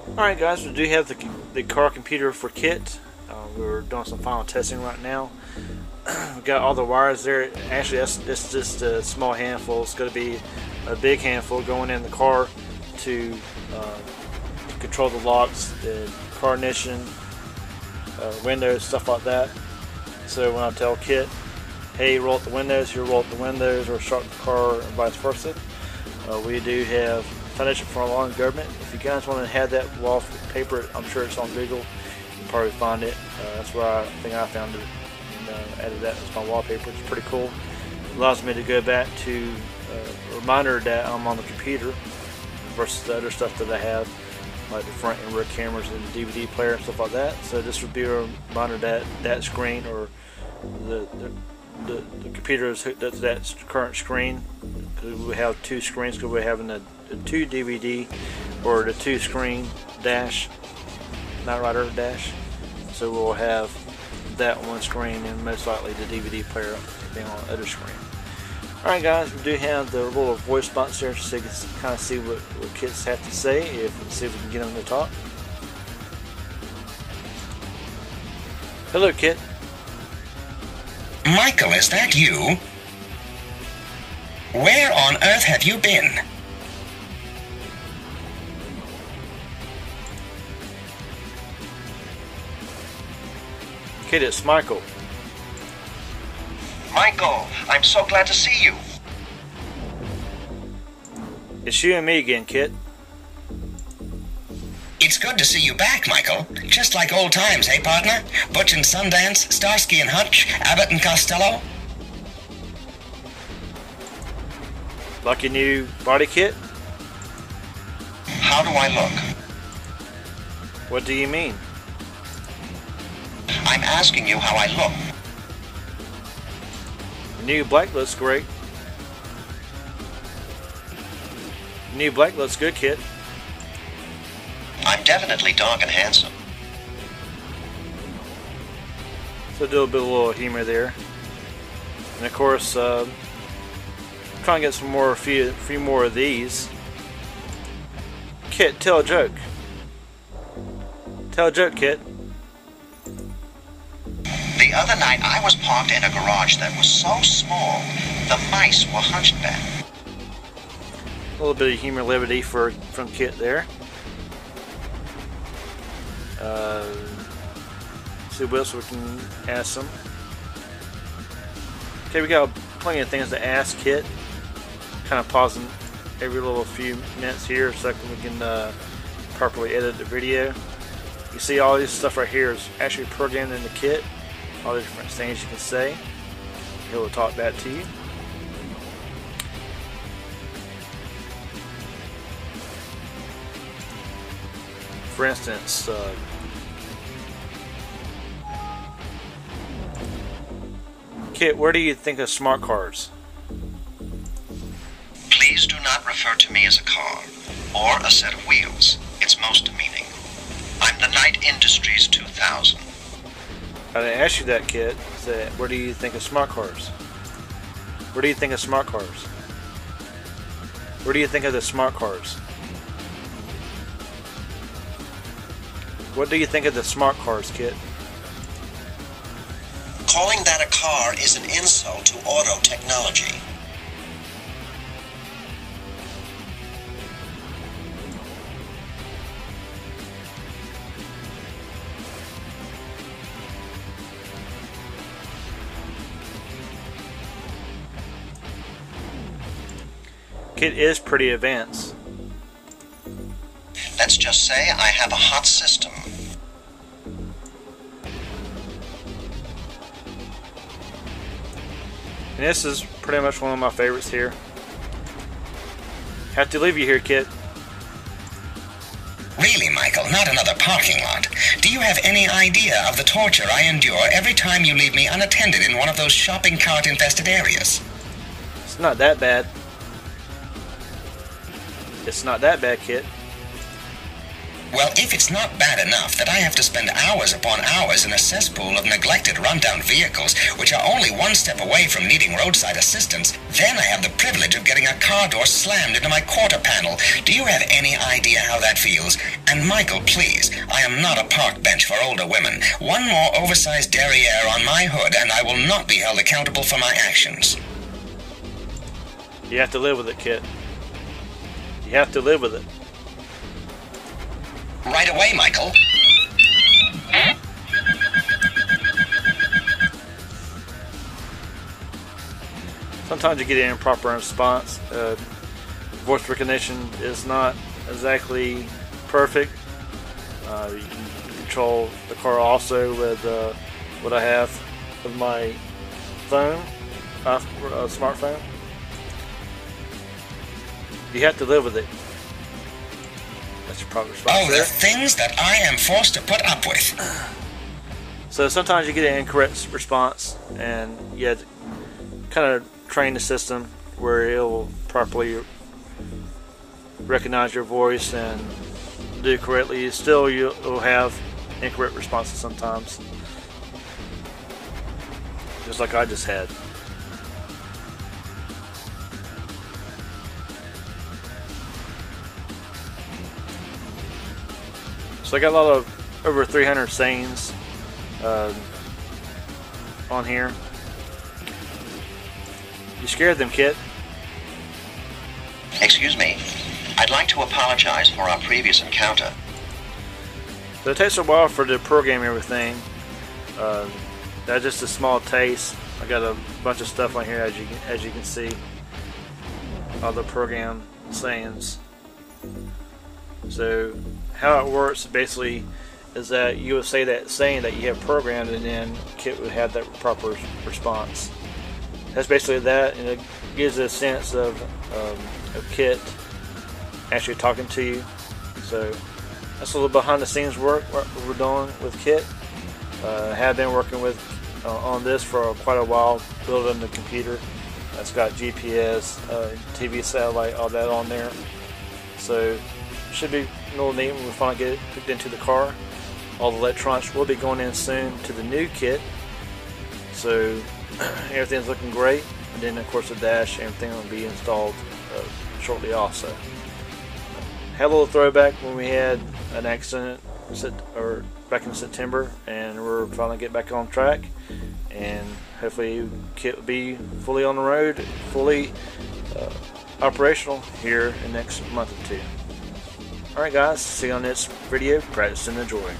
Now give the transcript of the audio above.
Alright guys, we do have the car computer for Kitt. We're doing some final testing right now. We've got all the wires there. Actually, that's just a small handful. It's going to be a big handful going in the car to control the locks, the car ignition, windows, stuff like that. So when I tell Kitt, hey, roll up the windows, he'll roll up the windows or start the car and vice versa. We do have Foundation for Law and Government. If you guys want to have that wallpaper, I'm sure it's on Google. You'll probably find it. That's where I think I found it and added that as my wallpaper. It's pretty cool. It allows me to go back to a reminder that I'm on the computer versus the other stuff that I have, like the front and rear cameras and the DVD player and stuff like that. So this would be a reminder that that screen or the computer is hooked up to that current screen, because we have two screens, because we're having the 2 DVD or the 2 screen dash, not writer dash. So we'll have that one screen and most likely the DVD player being on the other screen. Alright guys, we do have the little voice box there so you can kind of see what Kitt's have to say, see if we can get them to talk. Hello Kitt. Michael, is that you? Where on earth have you been? Kitt, it's Michael. Michael, I'm so glad to see you. It's you and me again, Kitt. It's good to see you back, Michael. Just like old times, hey, partner? Butch and Sundance, Starsky and Hutch, Abbott and Costello. Like your new body kit? How do I look? What do you mean? I'm asking you how I look. The new black looks great. The new black looks good, Kitt. I'm definitely dark and handsome. So do a little humor there. And of course, trying to get a few more of these. Kitt, tell a joke. Tell a joke, Kitt. The other night I was parked in a garage that was so small, the mice were hunched back. A little bit of humor levity from Kitt there. See what else we can ask them. Okay, we got plenty of things to ask Kitt. Kind of pausing every little few minutes here so that we can properly edit the video. You see all this stuff right here is actually programmed in the Kitt. All the different things you can say. He will talk back to you. For instance, Kitt, where do you think of smart cars? Please do not refer to me as a car or a set of wheels. It's most demeaning. I'm the Knight Industries 2000. I didn't ask you that, Kitt. Where do you think of smart cars? Where do you think of smart cars? Where do you think of the smart cars? What do you think of the smart cars, Kitt? Calling that a car is an insult to auto technology. Kitt is pretty advanced. Let's just say I have a hot system. And this is pretty much one of my favorites here. Have to leave you here, Kitt. Really, Michael, not another parking lot. Do you have any idea of the torture I endure every time you leave me unattended in one of those shopping cart-infested areas? It's not that bad. It's not that bad, Kitt. Well, if it's not bad enough that I have to spend hours upon hours in a cesspool of neglected rundown vehicles, which are only one step away from needing roadside assistance, then I have the privilege of getting a car door slammed into my quarter panel. Do you have any idea how that feels? And Michael, please, I am not a park bench for older women. One more oversized derriere on my hood, and I will not be held accountable for my actions. You have to live with it, Kitt. You have to live with it. Right away, Michael. Sometimes you get an improper response. Voice recognition is not exactly perfect. You can control the car also with what I have with my phone, smartphone. You have to live with it. That's your proper response. Oh, the things that I am forced to put up with. So sometimes you get an incorrect response, and you have to kind of train the system where it will properly recognize your voice and do correctly. Still, you'll have incorrect responses sometimes, just like I just had. So I got a lot of over 300 sayings on here. You scared them, Kitt. Excuse me. I'd like to apologize for our previous encounter. So it takes a while for to program everything. That's just a small taste. I got a bunch of stuff on here, as you can see. All the program sayings. So how it works basically is that you would say that saying that you have programmed, and then Kitt would have that proper response. That's basically that, and it gives a sense of Kitt actually talking to you. So that's a little behind the scenes work what we're doing with Kitt. Have been working with on this for quite a while, building the computer. It's got GPS, TV satellite, all that on there. So should be a little neat when we finally get it hooked into the car. All the electronics will be going in soon to the new Kitt. So everything's looking great. And then of course the dash, everything will be installed shortly also. Had a little throwback when we had an accident back in September, and we're finally getting back on track, and hopefully Kitt will be fully on the road, fully operational here in the next month or two. Alright guys, see you on this video. Practice and enjoy.